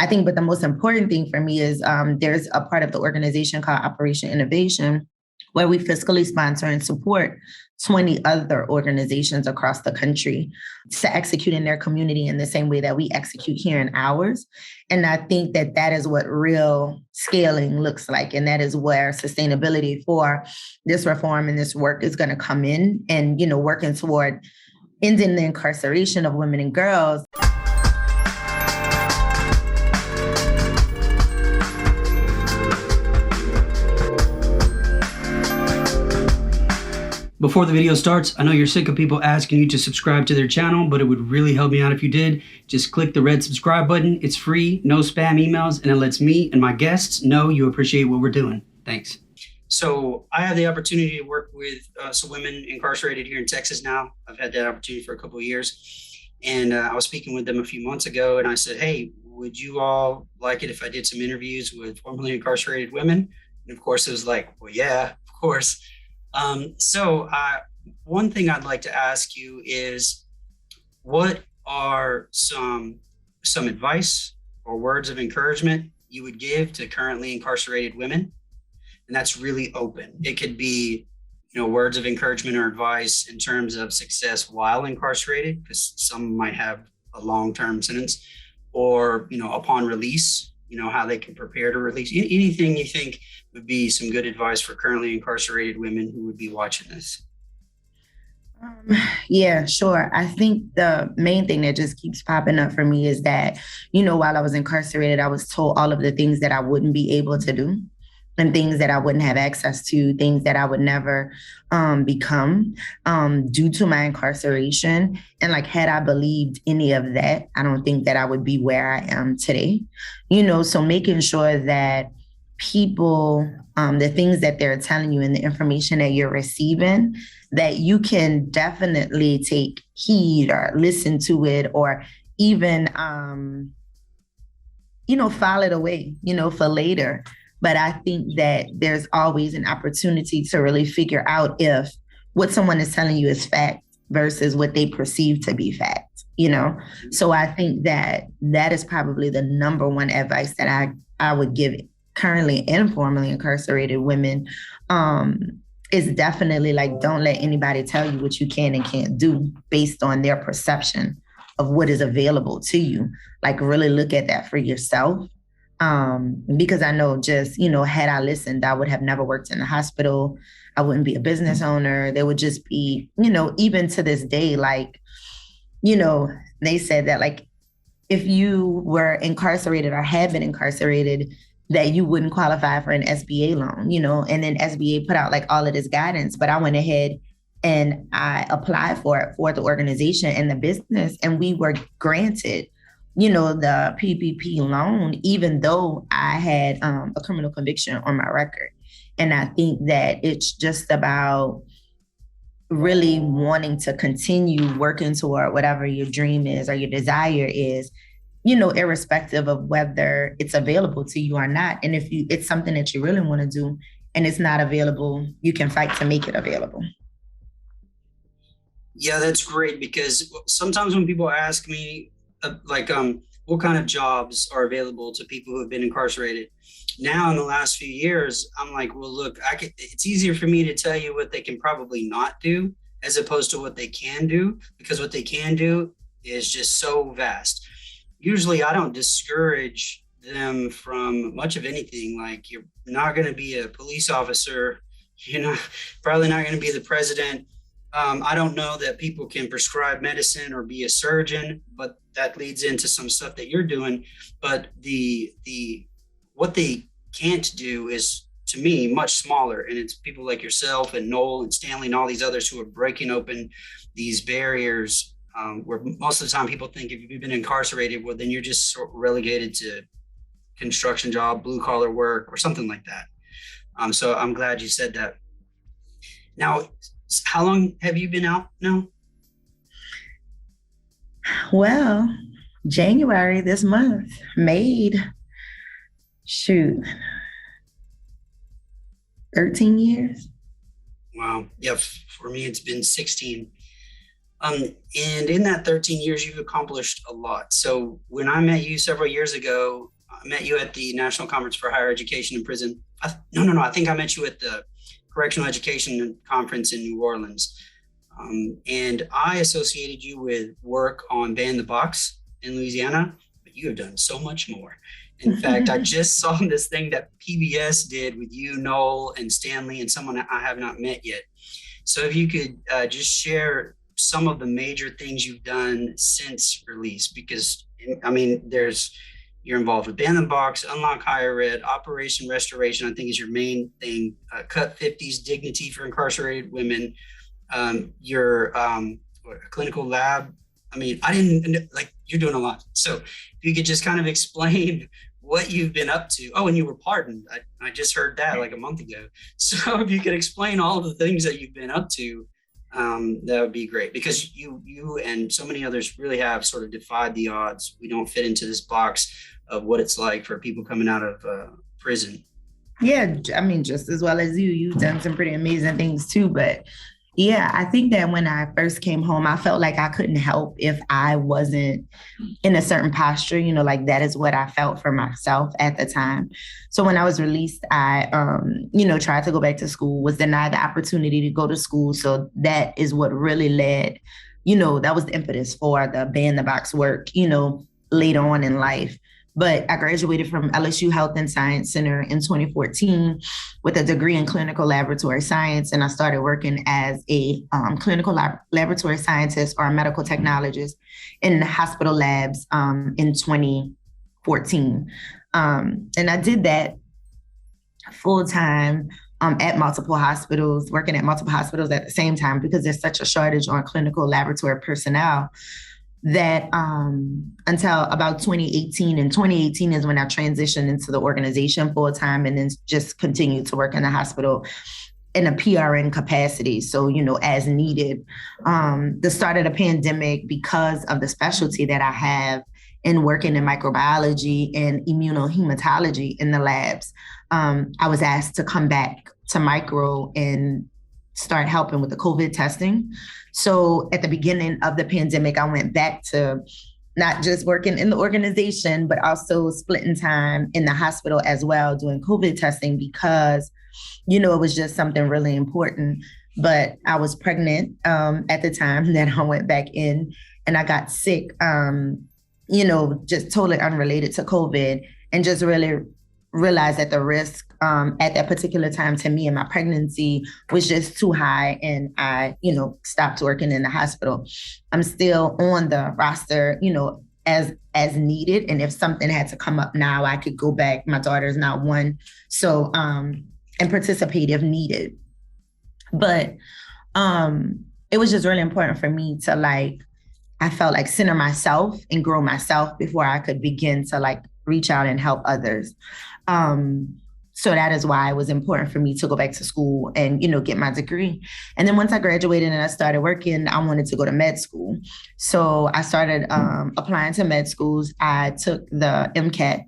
I think, but the most important thing for me is there's a part of the organization called Operation Innovation, where we fiscally sponsor and support 20 other organizations across the country to execute in their community in the same way that we execute here in ours. And I think that that is what real scaling looks like. And that is where sustainability for this reform and this work is going to come in, and, you know, working toward ending the incarceration of women and girls. Before the video starts, I know you're sick of people asking you to subscribe to their channel, but it would really help me out if you did. Just click the red subscribe button. It's free, no spam emails, and it lets me and my guests know you appreciate what we're doing. Thanks. So I have the opportunity to work with some women incarcerated here in Texas now. I've had that opportunity for a couple of years. And I was speaking with them a few months ago, and I said, hey, would you all like it if I did some interviews with formerly incarcerated women? And of course, it was like, well, yeah, of course. One thing I'd like to ask you is, what are some advice or words of encouragement you would give to currently incarcerated women? And that's really open. It could be, you know, words of encouragement or advice in terms of success while incarcerated, because some might have a long-term sentence, or, you know, upon release, you know, how they can prepare to release. Anything you think would be some good advice for currently incarcerated women who would be watching this? Yeah, sure. I think the main thing that just keeps popping up for me is that, you know, while I was incarcerated, I was told all of the things that I wouldn't be able to do, and things that I wouldn't have access to, things that I would never become due to my incarceration. And like, had I believed any of that, I don't think that I would be where I am today. You know, so making sure that people, the things that they're telling you and the information that you're receiving, that you can definitely take heed or listen to it, or even, you know, file it away, you know, for later. But I think that there's always an opportunity to really figure out if what someone is telling you is fact versus what they perceive to be fact, you know? So I think that that is probably the number one advice that I would give currently and formerly incarcerated women, is definitely like, don't let anybody tell you what you can and can't do based on their perception of what is available to you. Like, really look at that for yourself. Because I know just, you know, had I listened, I would have never worked in the hospital. I wouldn't be a business owner. There would just be, you know, even to this day, like, you know, they said that like, if you were incarcerated or had been incarcerated, that you wouldn't qualify for an SBA loan, you know, and then SBA put out like all of this guidance, but I went ahead and I applied for it for the organization and the business, and we were granted, you know, the PPP loan, even though I had a criminal conviction on my record. And I think that it's just about really wanting to continue working toward whatever your dream is or your desire is, you know, irrespective of whether it's available to you or not. And if it's something that you really want to do and it's not available, you can fight to make it available. Yeah, that's great, because sometimes when people ask me, what kind of jobs are available to people who have been incarcerated? Now, in the last few years, I'm like, well, look, it's easier for me to tell you what they can probably not do as opposed to what they can do, because what they can do is just so vast. Usually, I don't discourage them from much of anything. Like, you're not going to be a police officer, you know, probably not going to be the president. I don't know that people can prescribe medicine or be a surgeon, but that leads into some stuff that you're doing. But what they can't do is, to me, much smaller. And it's people like yourself and Noel and Stanley and all these others who are breaking open these barriers, where most of the time people think if you've been incarcerated, well, then you're just sort of relegated to construction job, blue collar work, or something like that. So I'm glad you said that. Now, how long have you been out now? Well, January this month made, 13 years. Wow. Yeah, for me, it's been 16. And in that 13 years, you've accomplished a lot. So when I met you several years ago, I met you at the National Conference for Higher Education in Prison. No. I think I met you at the Correctional Education Conference in New Orleans. And I associated you with work on Ban the Box in Louisiana, but you have done so much more. In fact, I just saw this thing that PBS did with you, Noel, and Stanley, and someone I have not met yet. So if you could just share some of the major things you've done since release, because I mean, you're involved with Ban the Box, Unlock Higher Ed, Operation Restoration, I think is your main thing, Cut 50's Dignity for Incarcerated Women, your clinical lab. I mean, you're doing a lot. So if you could just kind of explain what you've been up to. Oh, and you were pardoned. I just heard that like a month ago. So if you could explain all of the things that you've been up to, that would be great, because you and so many others really have sort of defied the odds. We don't fit into this box of what it's like for people coming out of prison. Yeah, I mean, just as well as you've done some pretty amazing things too. But yeah, I think that when I first came home, I felt like I couldn't help if I wasn't in a certain posture, like that is what I felt for myself at the time. So when I was released, I, tried to go back to school, was denied the opportunity to go to school. So that is what really led, that was the impetus for the Ban the Box work, later on in life. But I graduated from LSU Health and Science Center in 2014 with a degree in clinical laboratory science. And I started working as a clinical laboratory scientist or a medical technologist in hospital labs in 2014. And I did that full time at multiple hospitals, working at multiple hospitals at the same time, because there's such a shortage on clinical laboratory personnel that until about 2018. And 2018 is when I transitioned into the organization full time, and then just continued to work in the hospital in a PRN capacity. So, as needed. The start of the pandemic, because of the specialty that I have in working in microbiology and immunohematology in the labs, I was asked to come back to micro and start helping with the COVID testing. So at the beginning of the pandemic, I went back to not just working in the organization, but also splitting time in the hospital as well, doing COVID testing, because, it was just something really important. But I was pregnant at the time that I went back in, and I got sick, just totally unrelated to COVID, and just really realized that the risk at that particular time to me and my pregnancy was just too high. And I, stopped working in the hospital. I'm still on the roster, as needed. And if something had to come up now, I could go back. My daughter's now 1. So, and participate if needed. But it was just really important for me to I felt like center myself and grow myself before I could begin to reach out and help others. So that is why it was important for me to go back to school and, get my degree. And then once I graduated and I started working, I wanted to go to med school. So I started applying to med schools. I took the MCAT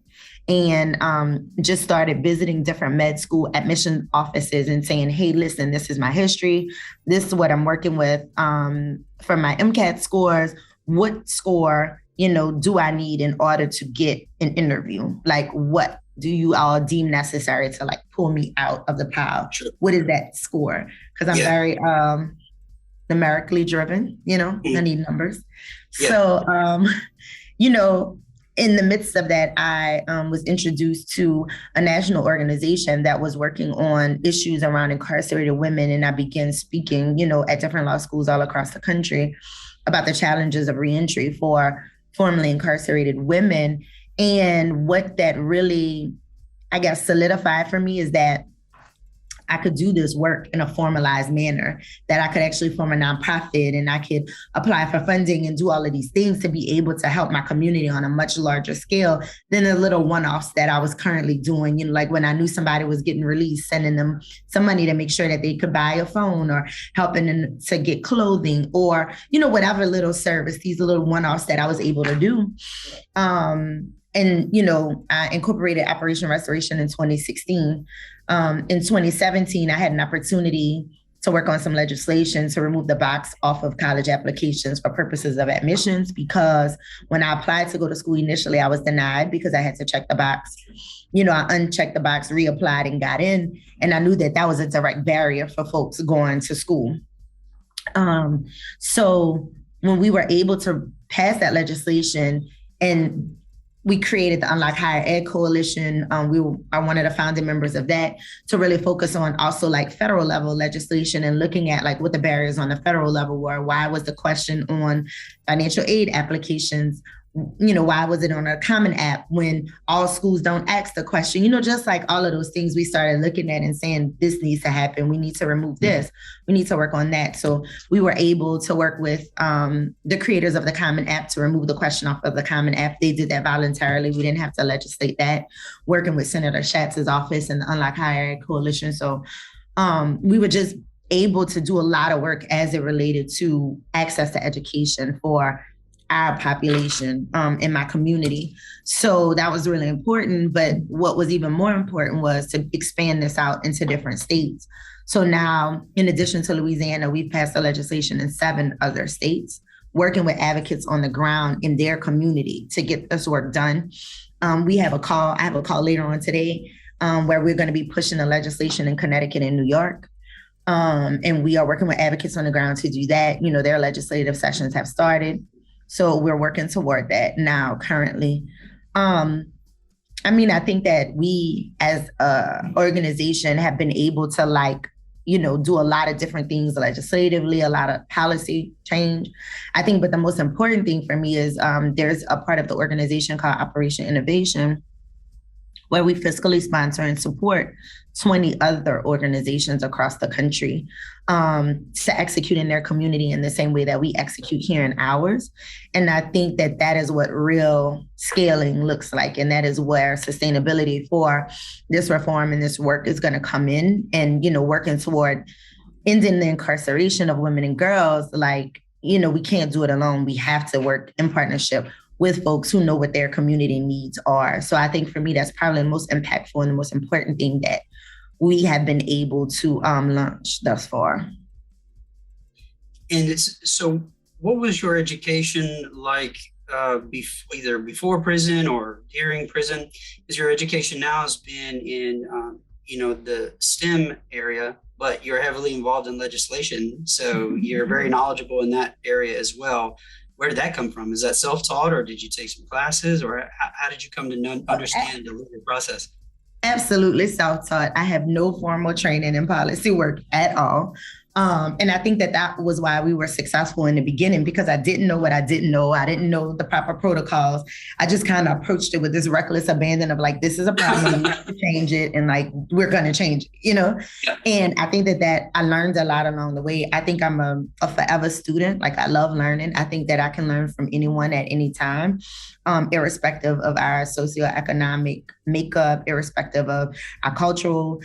and just started visiting different med school admission offices and saying, hey, listen, this is my history. This is what I'm working with for my MCAT scores. What score, do I need in order to get an interview? What do you all deem necessary to pull me out of the pile? Sure. What is that score? Because I'm very numerically driven, I need numbers. Yeah. So, in the midst of that, I was introduced to a national organization that was working on issues around incarcerated women. And I began speaking, at different law schools all across the country about the challenges of reentry for formerly incarcerated women. And what that really, solidified for me is that I could do this work in a formalized manner, that I could actually form a nonprofit and I could apply for funding and do all of these things to be able to help my community on a much larger scale than the little one-offs that I was currently doing. When I knew somebody was getting released, sending them some money to make sure that they could buy a phone, or helping them to get clothing, or, whatever little service, these little one-offs that I was able to do. I incorporated Operation Restoration in 2016. In 2017, I had an opportunity to work on some legislation to remove the box off of college applications for purposes of admissions, because when I applied to go to school initially, I was denied because I had to check the box. I unchecked the box, reapplied, and got in. And I knew that that was a direct barrier for folks going to school. So when we were able to pass that legislation and we created the Unlock Higher Ed Coalition. We are one of the founding members of that to really focus on also like federal level legislation and looking at like what the barriers on the federal level were. Why was the question on financial aid applications? Why was it on a Common App when all schools don't ask the question? Just like all of those things we started looking at and saying, this needs to happen. We need to remove this. We need to work on that. So we were able to work with the creators of the Common App to remove the question off of the Common App. They did that voluntarily. We didn't have to legislate that, working with Senator Schatz's office and the Unlock Higher Ed Coalition. So we were just able to do a lot of work as it related to access to education for our population in my community. So that was really important. But what was even more important was to expand this out into different states. So now, in addition to Louisiana, we've passed the legislation in 7 other states, working with advocates on the ground in their community to get this work done. I have a call later on today where we're going to be pushing the legislation in Connecticut and New York. And we are working with advocates on the ground to do that. Their legislative sessions have started. So we're working toward that now currently. I think that we as an organization have been able to do a lot of different things legislatively, a lot of policy change. I think, but the most important thing for me is there's a part of the organization called Operation Innovation, where we fiscally sponsor and support 20 other organizations across the country to execute in their community in the same way that we execute here in ours. And I think that that is what real scaling looks like. And that is where sustainability for this reform and this work is going to come in, and, working toward ending the incarceration of women and girls. We can't do it alone. We have to work in partnership with folks who know what their community needs are. So I think for me, that's probably the most impactful and the most important thing that we have been able to launch thus far. And so what was your education like either before prison or during prison? Because your education now has been in, the STEM area, but you're heavily involved in legislation. So you're very knowledgeable in that area as well. Where did that come from? Is that self-taught, or did you take some classes, or how did you come to understand the legal process? Absolutely self-taught. I have no formal training in policy work at all. And I think that was why we were successful in the beginning, because I didn't know what I didn't know. I didn't know the proper protocols. I just kind of approached it with this reckless abandon of this is a problem, we have to change it, and we're going to change it, Yeah. And I think that I learned a lot along the way. I think I'm a forever student. I love learning. I think that I can learn from anyone at any time, irrespective of our socioeconomic makeup, irrespective of our cultural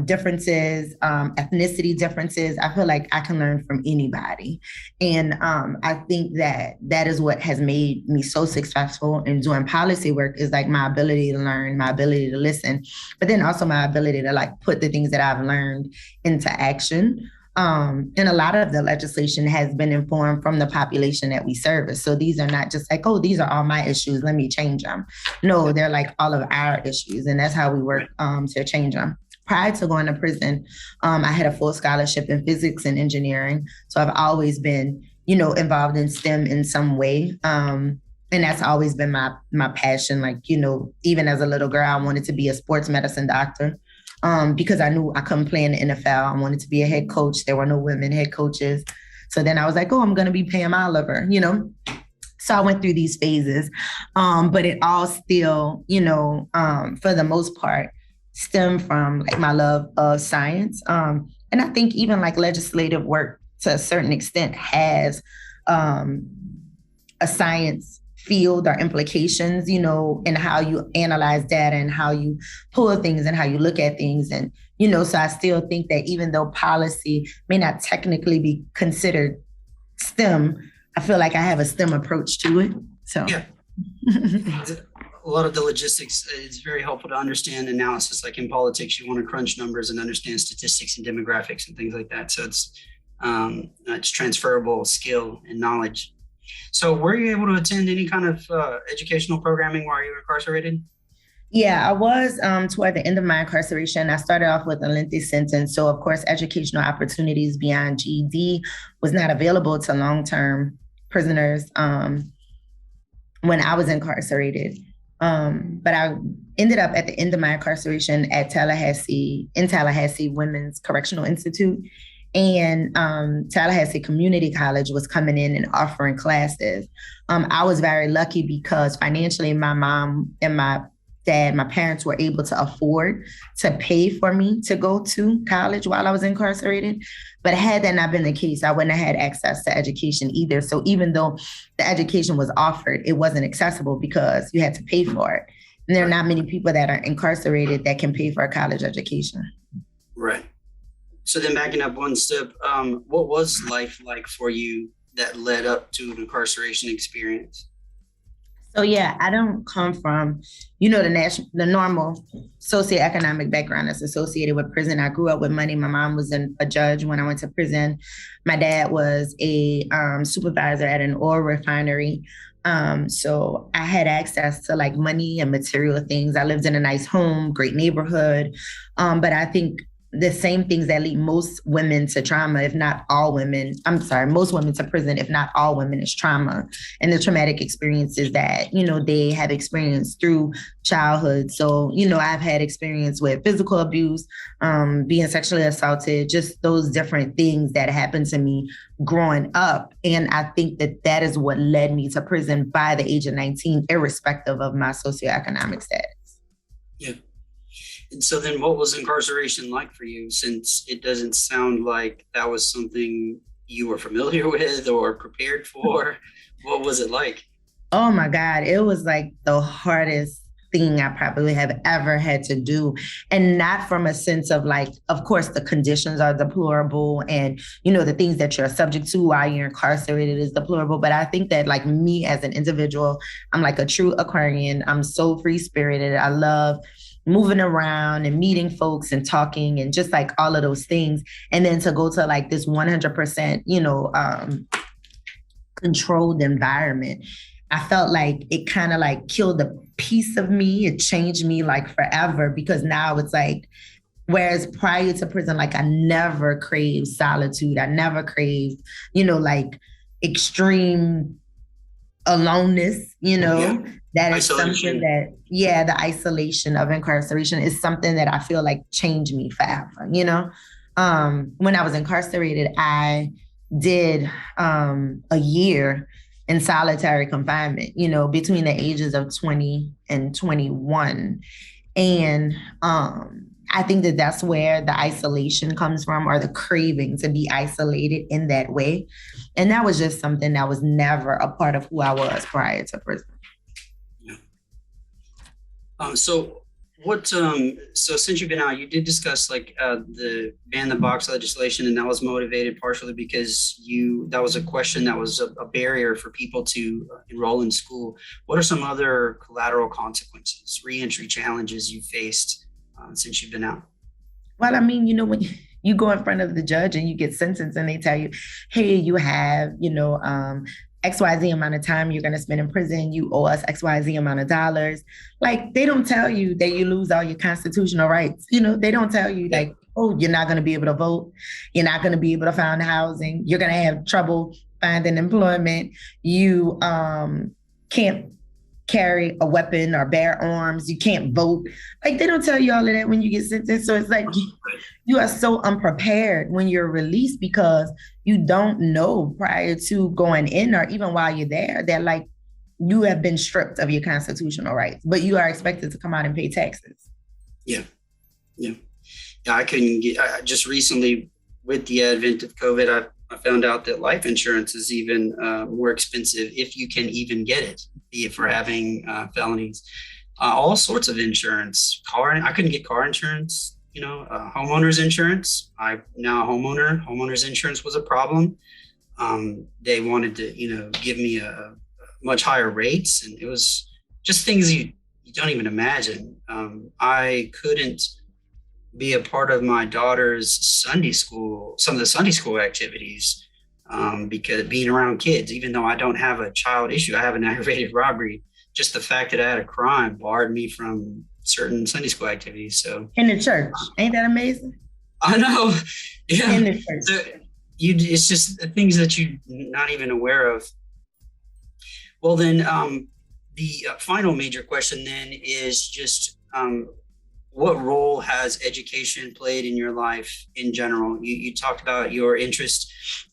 differences, ethnicity differences. I feel like I can learn from anybody. And I think that is what has made me so successful in doing policy work, is my ability to learn, my ability to listen, but then also my ability to put the things that I've learned into action. And a lot of the legislation has been informed from the population that we service. So these are not just these are all my issues, let me change them. No, they're all of our issues. And that's how we work to change them. Prior to going to prison, I had a full scholarship in physics and engineering. So I've always been, involved in STEM in some way. And that's always been my passion. Even as a little girl, I wanted to be a sports medicine doctor because I knew I couldn't play in the NFL. I wanted to be a head coach. There were no women head coaches. So then I was I'm going to be Pam Oliver, So I went through these phases, but it all still, for the most part, stem from my love of science. And I think even legislative work to a certain extent has a science field or implications, in how you analyze data and how you pull things and how you look at things. And, so I still think that even though policy may not technically be considered STEM, I feel like I have a STEM approach to it. So. Yeah. A lot of the logistics, it's very helpful to understand analysis. Like in politics, you want to crunch numbers and understand statistics and demographics and things like that. So it's transferable skill and knowledge. So were you able to attend any kind of educational programming while you were incarcerated? Yeah, I was toward the end of my incarceration. I started off with a lengthy sentence. So, of course, educational opportunities beyond GED was not available to long-term prisoners when I was incarcerated. But I ended up at the end of my incarceration in Tallahassee Women's Correctional Institute. And Tallahassee Community College was coming in and offering classes. I was very lucky because financially, my mom and my parents were able to afford to pay for me to go to college while I was incarcerated. But had that not been the case, I wouldn't have had access to education either. So even though the education was offered, it wasn't accessible because you had to pay for it. And there are not many people that are incarcerated that can pay for a college education. Right. So then backing up one step, what was life like for you that led up to an incarceration experience? So yeah, I don't come from, the normal socioeconomic background that's associated with prison. I grew up with money. My mom was a judge when I went to prison. My dad was a supervisor at an oil refinery. So I had access to like money and material things. I lived in a nice home, great neighborhood. But I think the same things that lead most women to trauma, if not all women, most women to prison, if not all women, is trauma and the traumatic experiences that, they have experienced through childhood. So, I've had experience with physical abuse, being sexually assaulted, just those different things that happened to me growing up. And I think that is what led me to prison by the age of 19, irrespective of my socioeconomic status. Yeah. And so then what was incarceration like for you, since it doesn't sound like that was something you were familiar with or prepared for? What was it like? Oh my God, it was like the hardest thing I probably have ever had to do. And not from a sense of like, of course, the conditions are deplorable and, the things that you're subject to while you're incarcerated is deplorable. But I think that like me as an individual, I'm like a true Aquarian. I'm so free-spirited. I love moving around and meeting folks and talking and just like all of those things. And then to go to like this 100%, controlled environment, I felt like it kind of like killed a piece of me. It changed me like forever because now it's like, whereas prior to prison, like I never craved solitude. I never craved, like extreme aloneness, that is something that, the isolation of incarceration is something that I feel like changed me forever, When I was incarcerated, I did a year in solitary confinement, between the ages of 20 and 21. And I think that that's where the isolation comes from, or the craving to be isolated in that way. And that was just something that was never a part of who I was prior to prison. Yeah. So since you've been out, you did discuss like the ban the box legislation, and that was motivated partially because that was a question that was a barrier for people to enroll in school. What are some other collateral consequences, reentry challenges you faced since you've been out? Well, I mean, when you go in front of the judge and you get sentenced and they tell you, hey, you have, XYZ amount of time you're going to spend in prison. You owe us XYZ amount of dollars. Like, they don't tell you that you lose all your constitutional rights. They don't tell you like, oh, you're not going to be able to vote. You're not going to be able to find housing. You're going to have trouble finding employment. You can't carry a weapon or bear arms. You can't vote. Like, they don't tell you all of that when you get sentenced. So it's like you are so unprepared when you're released because you don't know prior to going in or even while you're there that like you have been stripped of your constitutional rights, but you are expected to come out and pay taxes. Yeah. I just recently with the advent of COVID, I found out that life insurance is even more expensive if you can even get it, be it for having felonies. All sorts of insurance. I couldn't get car insurance, homeowner's insurance. I'm now a homeowner. Homeowner's insurance was a problem. They wanted to, give me a much higher rates, and it was just things you you don't even imagine. I couldn't be a part of my daughter's Sunday school, some of the Sunday school activities, because being around kids, even though I don't have a child issue, I have an aggravated robbery. Just the fact that I had a crime barred me from certain Sunday school activities. So in the church, ain't that amazing? I know. Yeah. In the church. So it's just things that you're not even aware of. Well, then the final major question then is just what role has education played in your life in general? You talked about your interest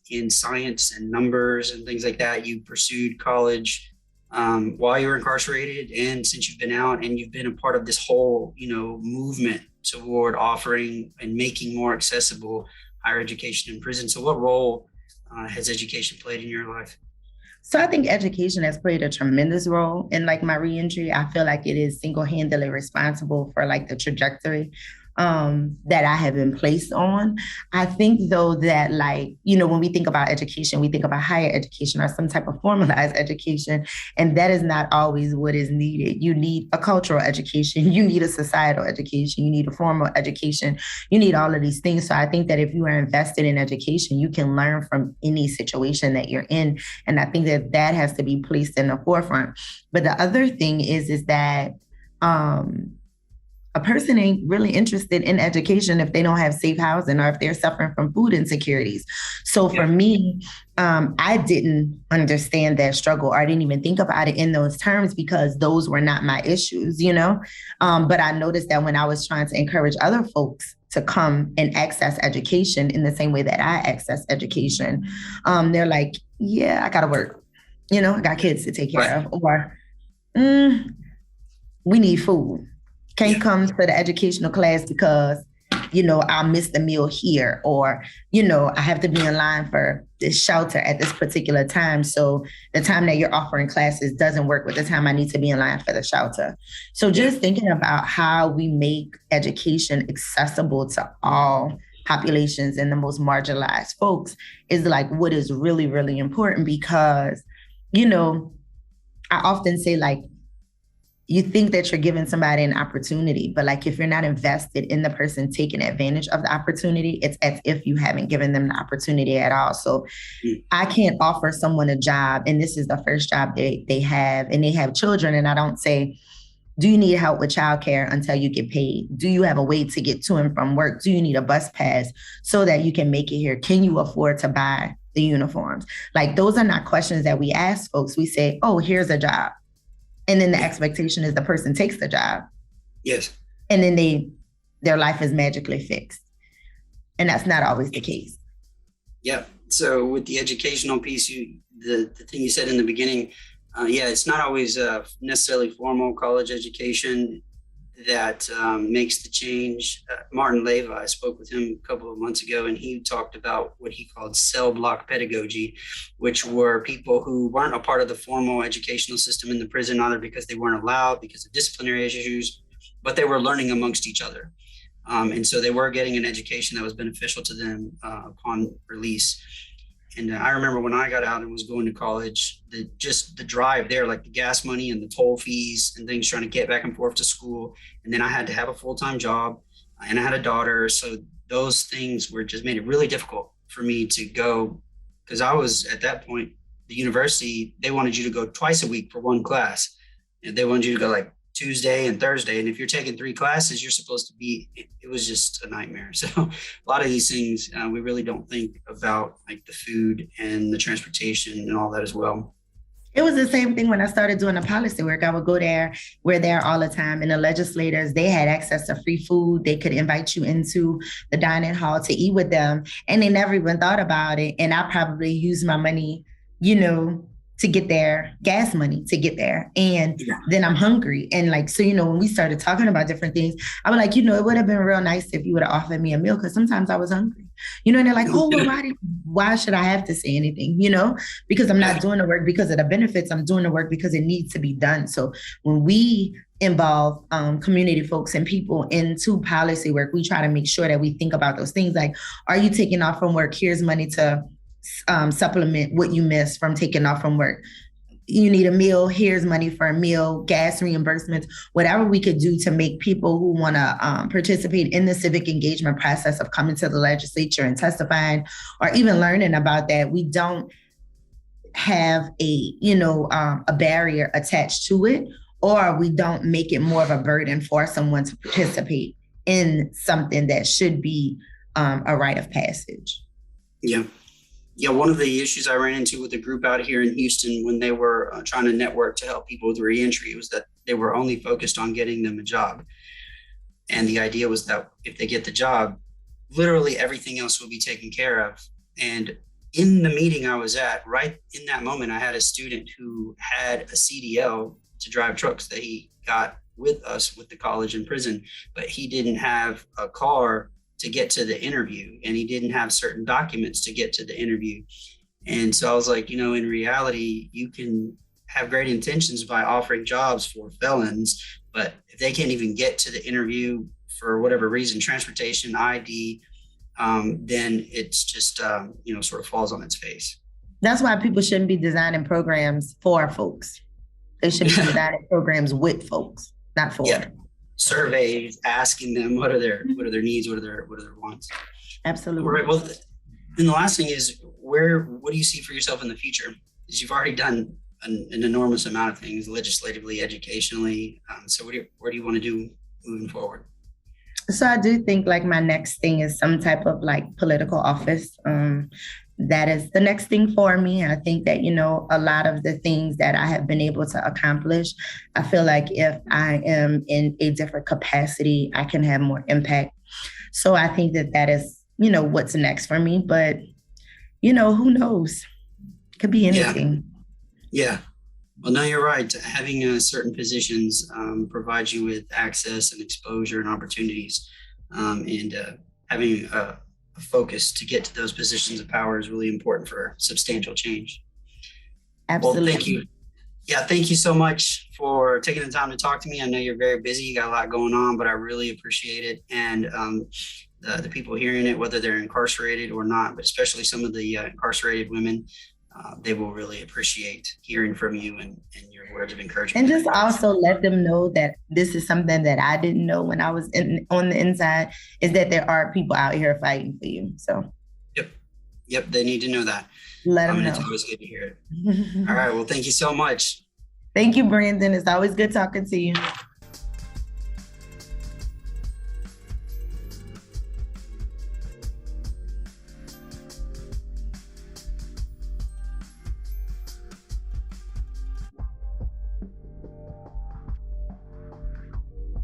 in science and numbers and things like that. You pursued college while you were incarcerated, and since you've been out, and you've been a part of this whole, movement toward offering and making more accessible higher education in prison. So what role has education played in your life? So I think education has played a tremendous role in like my reentry. I feel like it is single-handedly responsible for like the trajectory that I have been placed on. I think though that like, when we think about education, we think about higher education or some type of formalized education, and that is not always what is needed. You need a cultural education, you need a societal education, you need a formal education, you need all of these things. So I think that if you are invested in education, you can learn from any situation that you're in. And I think that that has to be placed in the forefront. But the other thing is that a person ain't really interested in education if they don't have safe housing or if they're suffering from food insecurities. So for me, I didn't understand that struggle, or I didn't even think about it in those terms because those were not my issues, But I noticed that when I was trying to encourage other folks to come and access education in the same way that I access education, they're like, yeah, I got to work. I got kids to take care of, or we need food. Can't come to the educational class because, I missed the meal here, or, I have to be in line for this shelter at this particular time. So the time that you're offering classes doesn't work with the time I need to be in line for the shelter. So just thinking about how we make education accessible to all populations and the most marginalized folks is like what is really, really important, because, I often say like, you think that you're giving somebody an opportunity, but like if you're not invested in the person taking advantage of the opportunity, it's as if you haven't given them the opportunity at all. So I can't offer someone a job, and this is the first job they have, and they have children, and I don't say, do you need help with childcare until you get paid? Do you have a way to get to and from work? Do you need a bus pass so that you can make it here? Can you afford to buy the uniforms? Like those are not questions that we ask folks. We say, oh, here's a job. And then the expectation is the person takes the job. Yes. And then their life is magically fixed. And that's not always the case. Yeah. So with the educational piece, the thing you said in the beginning, it's not always necessarily formal college education that makes the change. Martin Leva, I spoke with him a couple of months ago, and he talked about what he called cell block pedagogy, which were people who weren't a part of the formal educational system in the prison, either because they weren't allowed because of disciplinary issues, but they were learning amongst each other. And so they were getting an education that was beneficial to them upon release. And I remember when I got out and was going to college, the drive there, like the gas money and the toll fees and things, trying to get back and forth to school. And then I had to have a full-time job, and I had a daughter. So those things were just made it really difficult for me to go, because I was at that point, the university, they wanted you to go twice a week for one class. And they wanted you to go like Tuesday and Thursday. And if you're taking 3 classes, you're supposed to be, it was just a nightmare. So a lot of these things, we really don't think about, like the food and the transportation and all that as well. It was the same thing when I started doing the policy work. I would go there, we're there all the time. And the legislators, they had access to free food. They could invite you into the dining hall to eat with them. And they never even thought about it. And I probably used my money, to get there, gas money to get there. And then I'm hungry. And like, so, when we started talking about different things, I was like, it would have been real nice if you would have offered me a meal, because sometimes I was hungry, and they're like, oh, well, why should I have to say anything, because I'm not doing the work because of the benefits. I'm doing the work because it needs to be done. So when we involve community folks and people into policy work, we try to make sure that we think about those things. Like, are you taking off from work? Here's money to supplement what you missed from taking off from work. you need a meal, here's money for a meal, gas reimbursements, whatever we could do to make people who want to participate in the civic engagement process of coming to the legislature and testifying or even learning about that. We don't have a barrier attached to it, or we don't make it more of a burden for someone to participate in something that should be a rite of passage. Yeah. Yeah, one of the issues I ran into with a group out here in Houston when they were trying to network to help people with reentry was that they were only focused on getting them a job. And the idea was that if they get the job, literally everything else will be taken care of. And in the meeting I was at, right in that moment, I had a student who had a CDL to drive trucks that he got with us with the college and prison, but he didn't have a car to get to the interview, and he didn't have certain documents to get to the interview. And so I was like, in reality, you can have great intentions by offering jobs for felons, but if they can't even get to the interview for whatever reason, transportation, ID, then it's just, sort of falls on its face. That's why people shouldn't be designing programs for folks. They should be designing programs with folks, not for them. Surveys asking them what are their needs, what are their wants. Absolutely. All right. Well, then the last thing is what do you see for yourself in the future? Because you've already done an enormous amount of things legislatively, educationally. So where do you want to do moving forward? So I do think like my next thing is some type of like political office. That is the next thing for me. I think that, a lot of the things that I have been able to accomplish, I feel like if I am in a different capacity, I can have more impact. So I think that is, what's next for me. But, who knows? Could be anything. Yeah. Well, no, you're right. Having certain positions provides you with access and exposure and opportunities, and having a focus to get to those positions of power is really important for substantial change. Absolutely. Well, thank you. Yeah, thank you so much for taking the time to talk to me. I know you're very busy, you got a lot going on, but I really appreciate it. And the people hearing it, whether they're incarcerated or not, but especially some of the incarcerated women, they will really appreciate hearing from you and your words of encouragement. And just also let them know that this is something that I didn't know when I was on the inside, is that there are people out here fighting for you. So. Yep. They need to know that. Let them know. It's always good to hear it. All right. Well, thank you so much. Thank you, Brandon. It's always good talking to you.